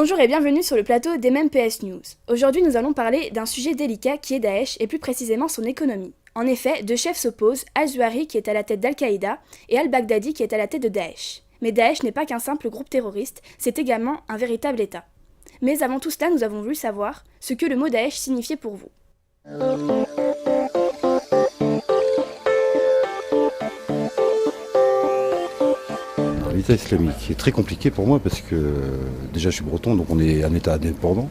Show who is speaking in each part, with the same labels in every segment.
Speaker 1: Bonjour et bienvenue sur le plateau d'MMPS News. Aujourd'hui, nous allons parler d'un sujet délicat qui est Daesh et plus précisément son économie. En effet, deux chefs s'opposent, Al-Zawahiri qui est à la tête d'Al-Qaïda et Al-Baghdadi qui est à la tête de Daesh. Mais Daesh n'est pas qu'un simple groupe terroriste, c'est également un véritable État. Mais avant tout cela, nous avons voulu savoir ce que le mot Daesh signifiait pour vous.
Speaker 2: L'État islamique est très compliqué pour moi parce que déjà je suis breton donc on est un État indépendant.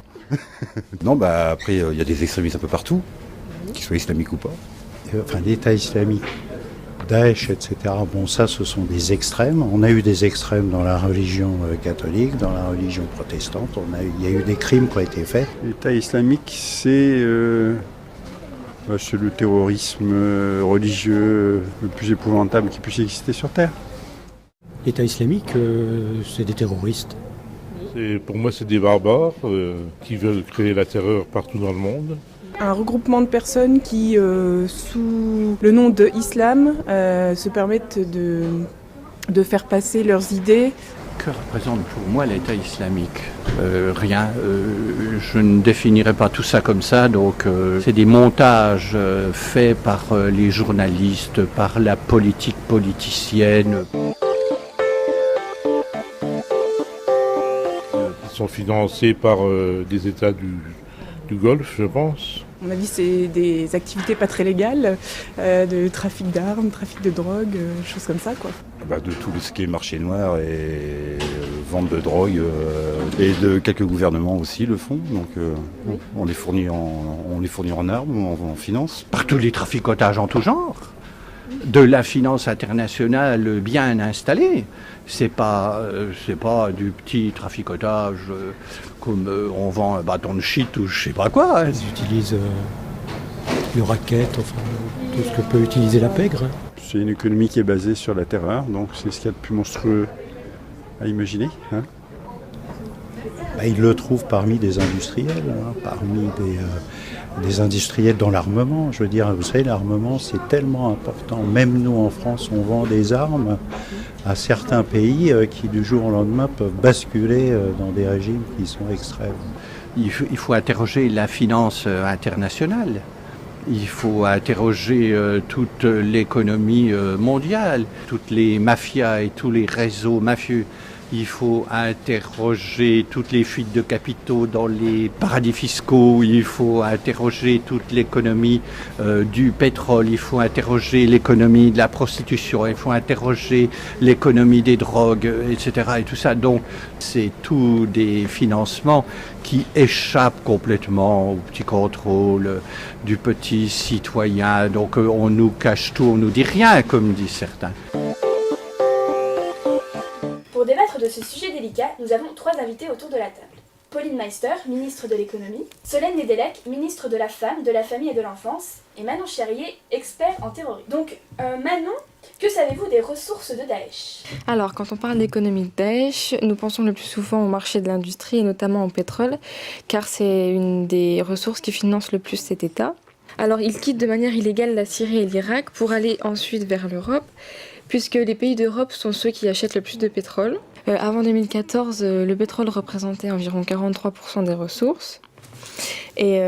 Speaker 2: Non après il y a des extrémistes un peu partout, qu'ils soient islamiques ou pas.
Speaker 3: L'État islamique, Daesh, etc. Bon, ça, ce sont des extrêmes. On a eu des extrêmes dans la religion catholique, dans la religion protestante. Il y a eu des crimes qui ont été faits.
Speaker 4: L'État islamique, c'est le terrorisme religieux le plus épouvantable qui puisse exister sur Terre.
Speaker 5: L'État islamique, c'est des terroristes.
Speaker 6: Pour moi, c'est des barbares qui veulent créer la terreur partout dans le monde.
Speaker 7: Un regroupement de personnes qui, sous le nom de islam, se permettent de faire passer leurs idées.
Speaker 8: Que représente pour moi l'État islamique ? Rien. Je ne définirais pas tout ça comme ça. Donc, c'est des montages faits par les journalistes, par la politique politicienne.
Speaker 6: Ils sont financés par des États du Golfe, je pense.
Speaker 7: À mon avis, c'est des activités pas très légales, de trafic d'armes, trafic de drogue, choses comme ça, quoi.
Speaker 2: De tout ce qui est marché noir et vente de drogue et de quelques gouvernements aussi le font. Donc on les fournit en armes, en finance.
Speaker 8: Par tous les traficotages en tout genre. De la finance internationale bien installée. C'est pas du petit traficotage comme on vend un bâton de shit ou je sais pas quoi.
Speaker 5: Ils utilisent le racket, tout ce que peut utiliser la pègre.
Speaker 4: C'est une économie qui est basée sur la terreur, donc c'est ce qu'il y a de plus monstrueux à imaginer.
Speaker 3: Ils le trouvent parmi des industriels, parmi des industriels dans l'armement. Je veux dire, vous savez, l'armement, c'est tellement important. Même nous, en France, on vend des armes à certains pays qui, du jour au lendemain, peuvent basculer dans des régimes qui sont extrêmes.
Speaker 8: Il faut interroger la finance internationale. Il faut interroger toute l'économie mondiale, toutes les mafias et tous les réseaux mafieux. Il faut interroger toutes les fuites de capitaux dans les paradis fiscaux. Il faut interroger toute l'économie du pétrole. Il faut interroger l'économie de la prostitution. Il faut interroger l'économie des drogues, etc. Et tout ça. Donc, c'est tous des financements qui échappent complètement au petit contrôle du petit citoyen. Donc, on nous cache tout, on nous dit rien, comme disent certains.
Speaker 1: Pour débattre de ce sujet délicat, nous avons trois invités autour de la table. Pauline Meister, ministre de l'économie, Solène Nedelec, ministre de la femme, de la famille et de l'enfance, et Manon Cherrier, expert en terrorisme. Donc, Manon, que savez-vous des ressources de Daesh ?
Speaker 9: Alors, quand on parle d'économie de Daesh, nous pensons le plus souvent au marché de l'industrie et notamment au pétrole, car c'est une des ressources qui finance le plus cet État. Alors, il quitte de manière illégale la Syrie et l'Irak pour aller ensuite vers l'Europe, puisque les pays d'Europe sont ceux qui achètent le plus de pétrole. Avant 2014, le pétrole représentait environ 43% des ressources. Et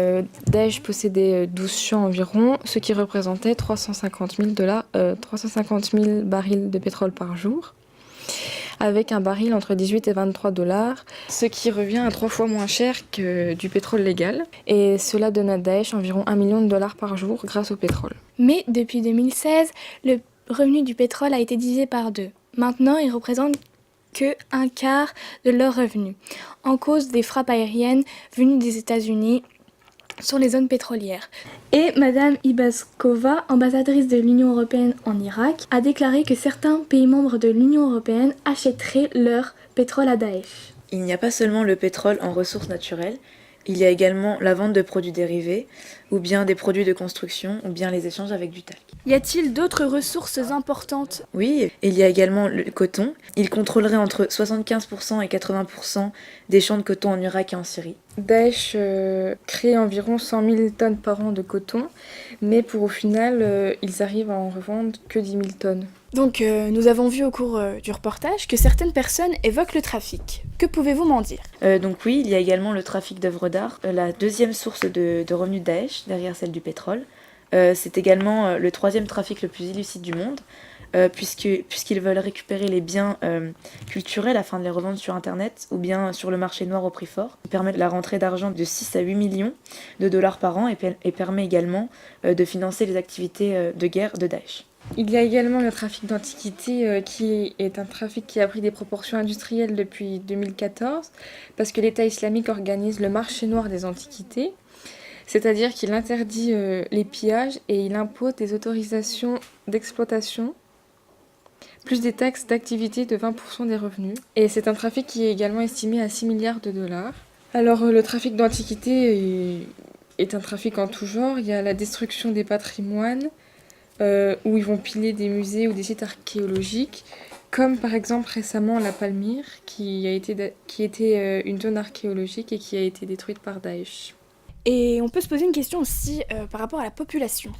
Speaker 9: Daesh possédait 12 champs environ, ce qui représentait 350 000 barils de pétrole par jour, avec un baril entre 18 et 23 $, ce qui revient à 3 fois moins cher que du pétrole légal. Et cela donne à Daesh environ $1 million par jour grâce au pétrole.
Speaker 10: Mais depuis 2016, le revenu du pétrole a été divisé par 2. Maintenant, il représente que un quart de leur revenu, en cause des frappes aériennes venues des États-Unis sur les zones pétrolières. Et Madame Ibaskova, ambassadrice de l'Union européenne en Irak, a déclaré que certains pays membres de l'Union européenne achèteraient leur pétrole à Daesh.
Speaker 11: Il n'y a pas seulement le pétrole en ressources naturelles, il y a également la vente de produits dérivés, ou bien des produits de construction, ou bien les échanges avec du talc.
Speaker 1: Y a-t-il d'autres ressources importantes ?
Speaker 11: Oui, il y a également le coton. Il contrôlerait entre 75% et 80% des champs de coton en Irak et en Syrie.
Speaker 9: Daesh crée environ 100 000 tonnes par an de coton, mais pour au final, ils arrivent à en revendre que 10 000 tonnes.
Speaker 1: Donc, nous avons vu au cours du reportage que certaines personnes évoquent le trafic. Que pouvez-vous m'en dire ?
Speaker 11: Donc oui, il y a également le trafic d'œuvres d'art, la deuxième source de revenus de Daesh, derrière celle du pétrole. C'est également le troisième trafic le plus illicite du monde, puisqu'ils veulent récupérer les biens culturels afin de les revendre sur Internet ou bien sur le marché noir au prix fort. Ils permettent la rentrée d'argent de 6 à 8 millions de dollars par an et permet également de financer les activités de guerre de Daesh.
Speaker 9: Il y a également le trafic d'antiquités qui est un trafic qui a pris des proportions industrielles depuis 2014 parce que l'État islamique organise le marché noir des antiquités, c'est-à-dire qu'il interdit les pillages et il impose des autorisations d'exploitation plus des taxes d'activité de 20% des revenus. Et c'est un trafic qui est également estimé à 6 milliards de dollars. Alors le trafic d'antiquités est un trafic en tout genre. Il y a la destruction des patrimoines, où ils vont piller des musées ou des sites archéologiques, comme par exemple récemment la Palmyre, qui était une zone archéologique et qui a été détruite par Daesh.
Speaker 1: Et on peut se poser une question aussi par rapport à la population.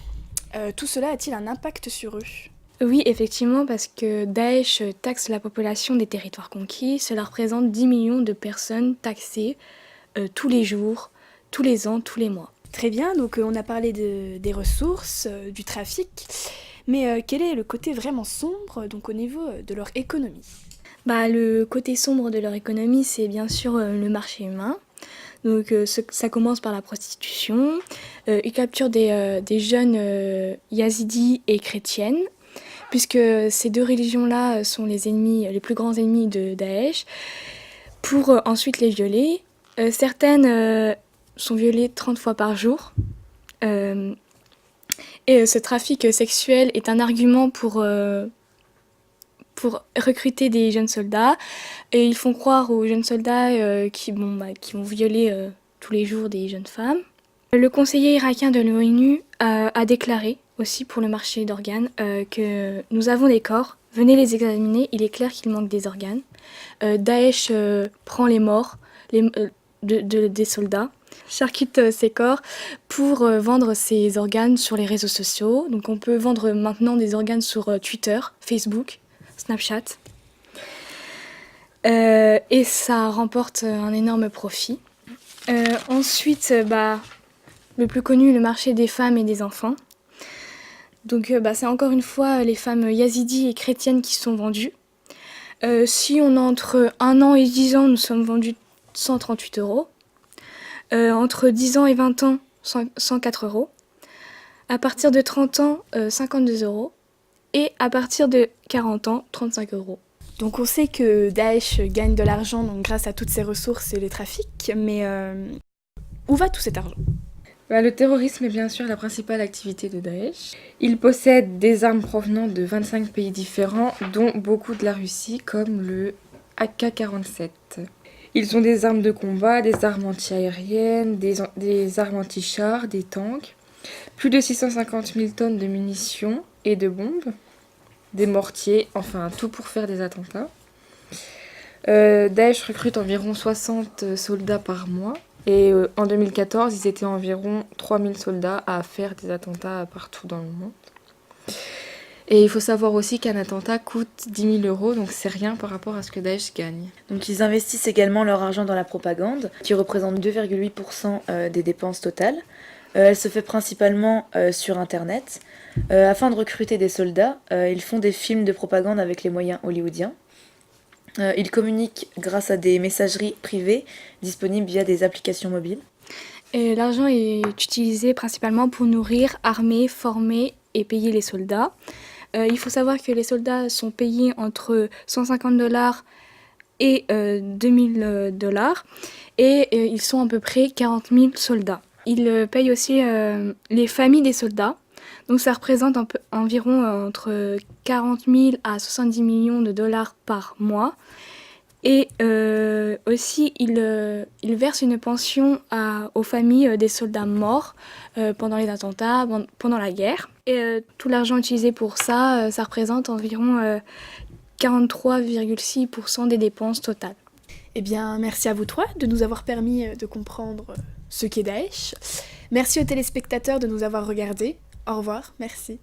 Speaker 1: Tout cela a-t-il un impact sur eux ?
Speaker 10: Oui, effectivement, parce que Daesh taxe la population des territoires conquis. Cela représente 10 millions de personnes taxées tous les jours, tous les ans, tous les mois.
Speaker 1: Très bien, donc on a parlé des ressources, du trafic, mais quel est le côté vraiment sombre donc au niveau de leur économie ?
Speaker 10: Le côté sombre de leur économie, c'est bien sûr le marché humain. Donc ça commence par la prostitution. Ils capturent des jeunes yazidis et chrétiennes, puisque ces deux religions-là sont les plus grands ennemis de Daesh, pour ensuite les violer. Certaines sont violées 30 fois par jour. Et ce trafic sexuel est un argument pour recruter des jeunes soldats. Et ils font croire aux jeunes soldats qui vont violer tous les jours des jeunes femmes. Le conseiller irakien de l'ONU a déclaré aussi pour le marché d'organes que nous avons des corps, venez les examiner, il est clair qu'il manque des organes. Daesh prend les morts des soldats, charcute ces corps pour vendre ces organes sur les réseaux sociaux. Donc on peut vendre maintenant des organes sur Twitter, Facebook, Snapchat. Et ça remporte un énorme profit. Ensuite, le plus connu, le marché des femmes et des enfants. Donc c'est encore une fois les femmes yazidis et chrétiennes qui sont vendues. Si on a entre 1 an et 10 ans, nous sommes vendus 138 €. Entre 10 ans et 20 ans, 104 €. À partir de 30 ans, 52 €. Et à partir de 40 ans, 35 €.
Speaker 1: Donc on sait que Daesh gagne de l'argent donc, grâce à toutes ses ressources et les trafics, mais où va tout cet argent ?
Speaker 9: Le terrorisme est bien sûr la principale activité de Daesh. Il possède des armes provenant de 25 pays différents, dont beaucoup de la Russie, comme le AK-47. Ils ont des armes de combat, des armes anti-aériennes, des armes anti-chars, des tanks, plus de 650 000 tonnes de munitions et de bombes, des mortiers, enfin tout pour faire des attentats. Daesh recrute environ 60 soldats par mois. Et en 2014, ils étaient environ 3000 soldats à faire des attentats partout dans le monde. Et il faut savoir aussi qu'un attentat coûte 10 000 €, donc c'est rien par rapport à ce que Daesh gagne.
Speaker 11: Donc ils investissent également leur argent dans la propagande, qui représente 2,8% des dépenses totales. Elle se fait principalement sur Internet. Afin de recruter des soldats, ils font des films de propagande avec les moyens hollywoodiens. Ils communiquent grâce à des messageries privées disponibles via des applications mobiles.
Speaker 10: Et l'argent est utilisé principalement pour nourrir, armer, former et payer les soldats. Il faut savoir que les soldats sont payés entre 150 $ et 2000 $. Et ils sont à peu près 40 000 soldats. Ils payent aussi les familles des soldats. Donc ça représente environ entre 40 000 à 70 millions de dollars par mois. Et aussi, ils versent une pension aux familles des soldats morts pendant les attentats, pendant la guerre. Et tout l'argent utilisé pour ça, ça représente environ 43,6% des dépenses totales.
Speaker 1: Eh bien, merci à vous trois de nous avoir permis de comprendre ce qu'est Daesh. Merci aux téléspectateurs de nous avoir regardés. Au revoir, merci.